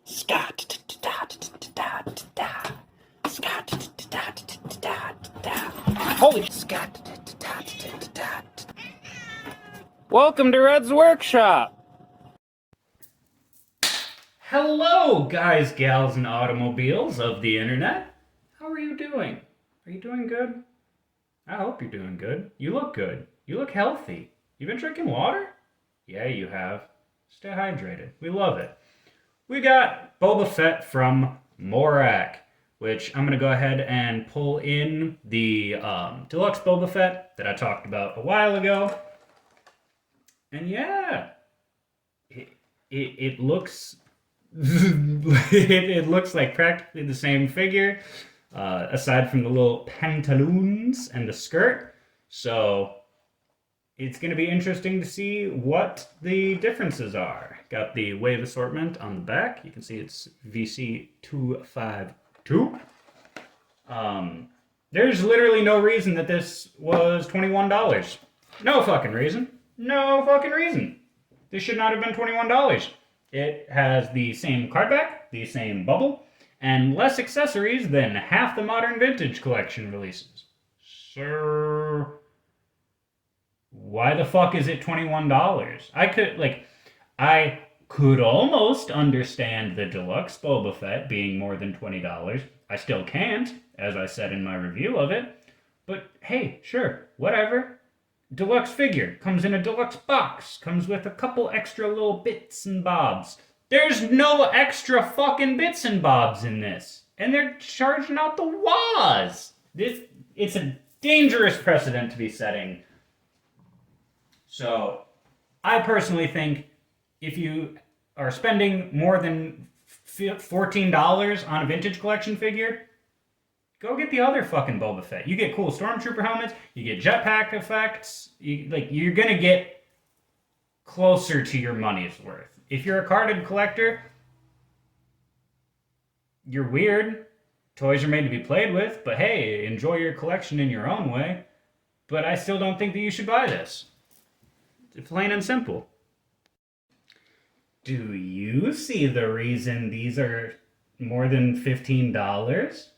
Scott. Holy Scott. Welcome to Red's Workshop. Hello, guys, gals, and automobiles of the internet. How are you doing? Are you doing good? I hope you're doing good. You look good. You look healthy. You been drinking water? Yeah, you have. Stay hydrated. We love it. We got Boba Fett from Morak, which I'm going to go ahead and pull in the deluxe Boba Fett that I talked about a while ago. And yeah, it looks it looks like practically the same figure, aside from the little pantaloons and the skirt. So it's going to be interesting to see what the differences are. Got the wave assortment on the back. You can see it's VC252. There's literally no reason that this was $21. No fucking reason. No fucking reason. This should not have been $21. It has the same card back, the same bubble, and less accessories than half the modern vintage collection releases. Sir, why the fuck is it $21? I could almost understand the deluxe Boba Fett being more than $20. I still can't, as I said in my review of it. But hey, sure, whatever. Deluxe figure, comes in a deluxe box, comes with a couple extra little bits and bobs. There's no extra fucking bits and bobs in this. And they're charging out the waz. It's a dangerous precedent to be setting. So, I personally think if you are spending more than $14 on a vintage collection figure, go get the other fucking Boba Fett. You get cool Stormtrooper helmets, you get jetpack effects, you're gonna get closer to your money's worth. If you're a carded collector, you're weird. Toys are made to be played with, but hey, enjoy your collection in your own way. But I still don't think that you should buy this. It's plain and simple. Do you see the reason these are more than $15?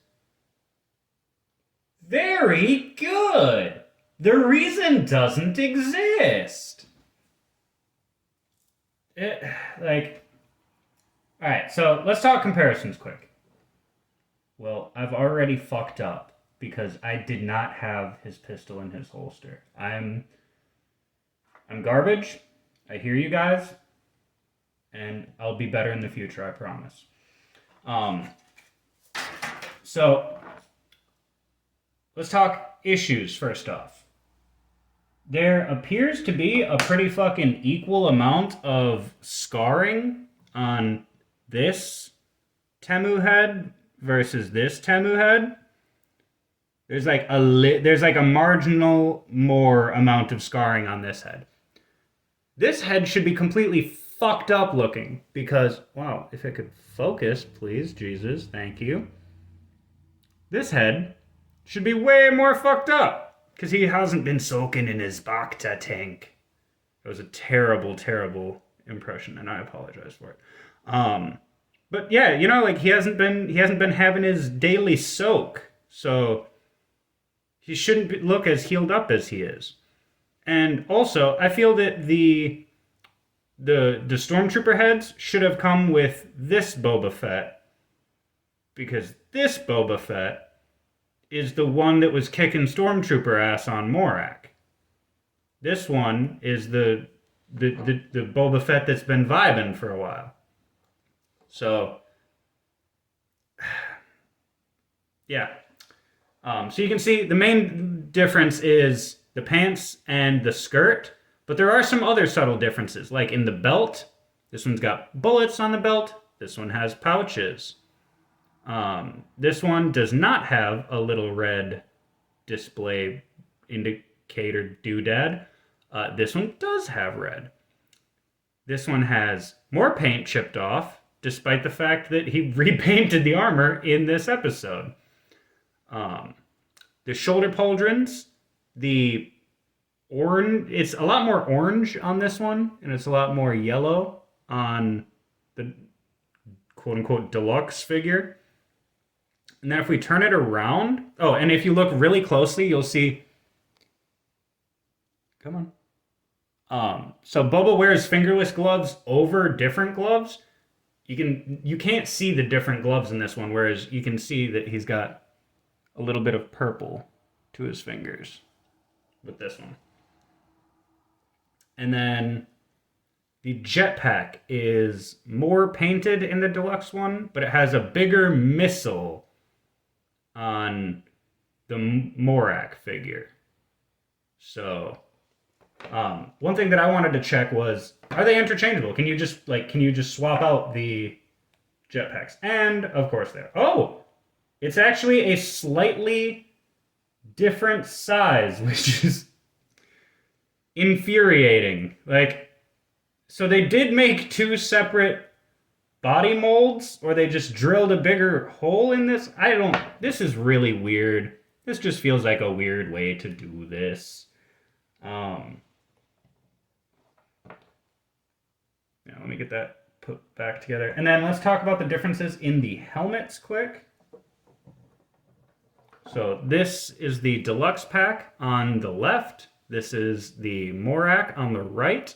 Very good! The reason doesn't exist. Alright, so let's talk comparisons quick. Well, I've already fucked up because I did not have his pistol in his holster. I'm garbage. I hear you guys. And I'll be better in the future, I promise. So let's talk issues first off. There appears to be a pretty fucking equal amount of scarring on this Temu head versus this Temu head. There's like a marginal more amount of scarring on this head. This head should be completely fucked up looking because, wow, if it could focus, please, Jesus, thank you. This head should be way more fucked up because he hasn't been soaking in his Bacta tank. It was a terrible, terrible impression, and I apologize for it. But yeah, he hasn't been having his daily soak, so he shouldn't look as healed up as he is. And also, I feel that the Stormtrooper heads should have come with this Boba Fett, because this Boba Fett is the one that was kicking Stormtrooper ass on Morak. This one is the Boba Fett that's been vibing for a while. So, yeah. So you can see the main difference is the pants and the skirt, but there are some other subtle differences, like in the belt. This one's got bullets on the belt. This one has pouches. This one does not have a little red display indicator doodad. This one does have red. This one has more paint chipped off, despite the fact that he repainted the armor in this episode. The shoulder pauldrons, it's a lot more orange on this one, and it's a lot more yellow on the quote-unquote deluxe figure. And then if we turn it around... Oh, and if you look really closely, you'll see... Come on. So Boba wears fingerless gloves over different gloves. You can't see the different gloves in this one, whereas you can see that he's got a little bit of purple to his fingers with this one. And then the jetpack is more painted in the deluxe one, but it has a bigger missile on the Morak figure. So one thing that I wanted to check was, are they interchangeable? Can you just swap out the jetpacks? And of course they are. Oh, it's actually a slightly different size, which is infuriating. Like, so they did make two separate body molds, or they just drilled a bigger hole in this. This is really weird. This just feels like a weird way to do this. Yeah, let me get that put back together. And then let's talk about the differences in the helmets quick. So this is the deluxe pack on the left. This is the Morak on the right.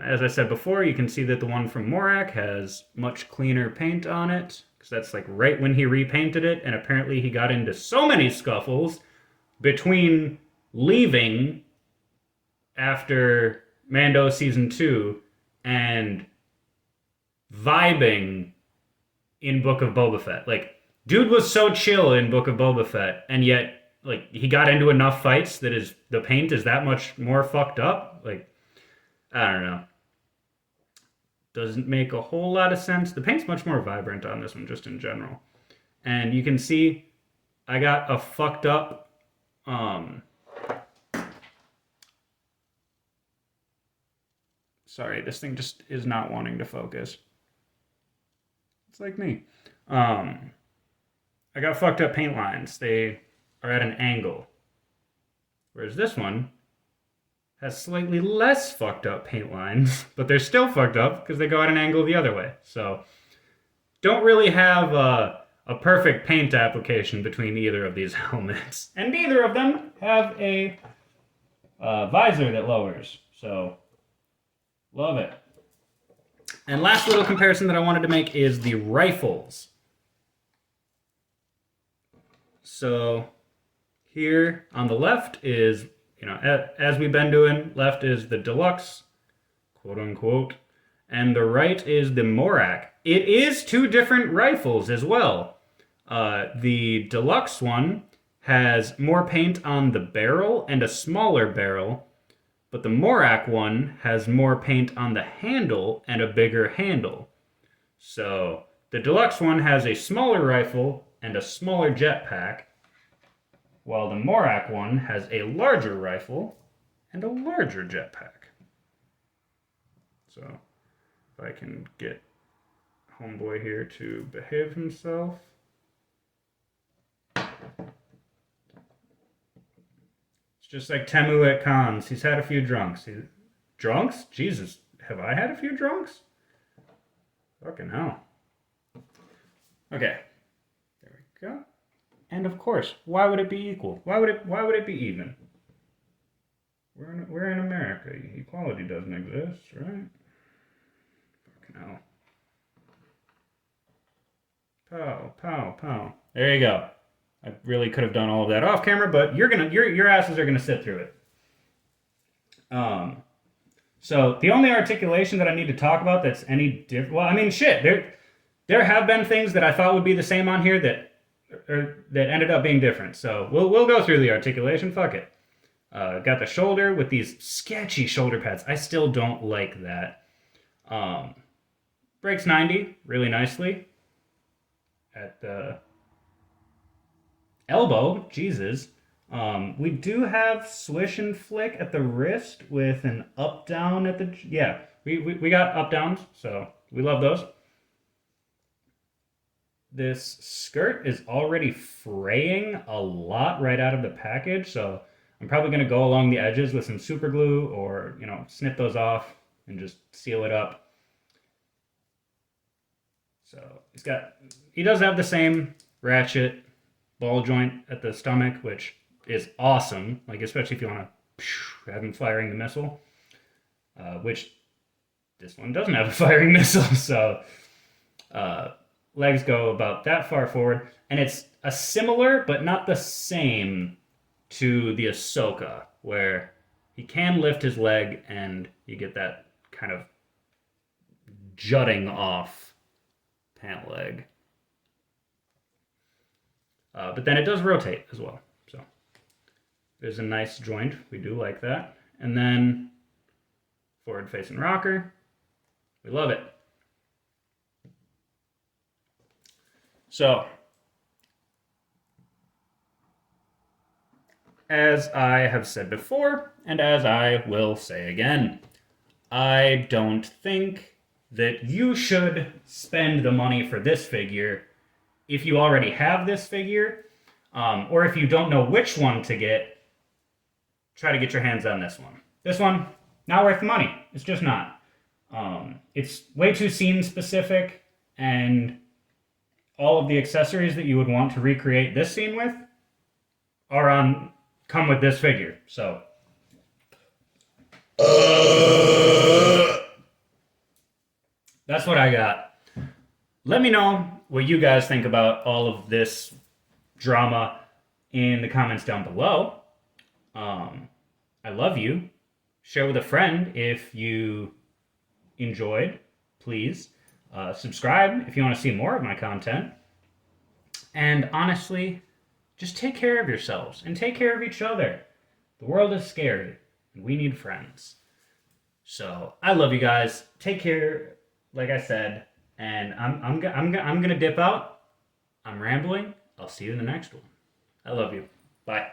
As I said before, you can see that the one from Morak has much cleaner paint on it, because that's like right when he repainted it, and apparently he got into so many scuffles between leaving after Mando Season 2 and vibing in Book of Boba Fett. Like, dude was so chill in Book of Boba Fett, and yet, like, he got into enough fights that the paint is that much more fucked up. Like, I don't know. Doesn't make a whole lot of sense. The paint's much more vibrant on this one, just in general. And you can see I got a fucked up... Sorry, this thing just is not wanting to focus. It's like me. I got fucked up paint lines. They are at an angle. Whereas this one has slightly less fucked up paint lines, but they're still fucked up because they go at an angle the other way. So don't really have a perfect paint application between either of these helmets. And neither of them have a visor that lowers. So love it. And last little comparison that I wanted to make is the rifles. So here on the left is, as we've been doing, left is the deluxe, quote unquote, and the right is the Morak. It is two different rifles as well. The deluxe one has more paint on the barrel and a smaller barrel, but the Morak one has more paint on the handle and a bigger handle. So the deluxe one has a smaller rifle and a smaller jetpack, while the Morak one has a larger rifle and a larger jetpack. So if I can get homeboy here to behave himself. It's just like Temu at cons. He's had a few drunks. Drunks? Jesus, have I had a few drunks? Fucking hell. Okay. There we go. And of course, why would it be equal? Why would it be even? We're in America. Equality doesn't exist, right? Fucking hell. Pow, pow, pow. There you go. I really could have done all of that off camera, but your asses are gonna sit through it. So the only articulation that I need to talk about that's any different. Well, I mean, shit. There have been things that I thought would be the same on here that ended up being different. So we'll go through the articulation. Fuck it. Got the shoulder with these sketchy shoulder pads. I still don't like that. Breaks 90 really nicely. At the elbow, Jesus. We do have swish and flick at the wrist with an up down at the... Yeah, we got up downs, so we love those. This skirt is already fraying a lot right out of the package, so I'm probably going to go along the edges with some super glue or, snip those off and just seal it up. So he does have the same ratchet ball joint at the stomach, which is awesome. Like, especially if you want to have him firing the missile, which this one doesn't have a firing missile. So legs go about that far forward, and it's a similar but not the same to the Ahsoka, where he can lift his leg and you get that kind of jutting off pant leg. But then it does rotate as well. So there's a nice joint. We do like that. And then forward facing rocker. We love it. So as I have said before, and as I will say again, I don't think that you should spend the money for this figure if you already have this figure, or if you don't know which one to get. Try to get your hands on this one. This one, not worth the money. It's just not. It's way too scene specific, and all of the accessories that you would want to recreate this scene with come with this figure. So that's what I got. Let me know what you guys think about all of this drama in the comments down below. I love you. Share with a friend if you enjoyed. Please subscribe if you want to see more of my content. And honestly, just take care of yourselves and take care of each other. The world is scary and we need friends. So I love you guys. Take care, like I said, and I'm gonna dip out. I'm rambling. I'll see you in the next one. I love you. Bye.